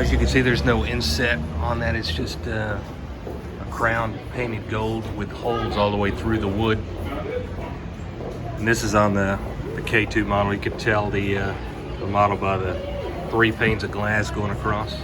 As you can see, there's no inset on that. It's just a crown painted gold with holes all the way through the wood. And this is on the K2 model. You could tell the model by the 3 panes of glass going across.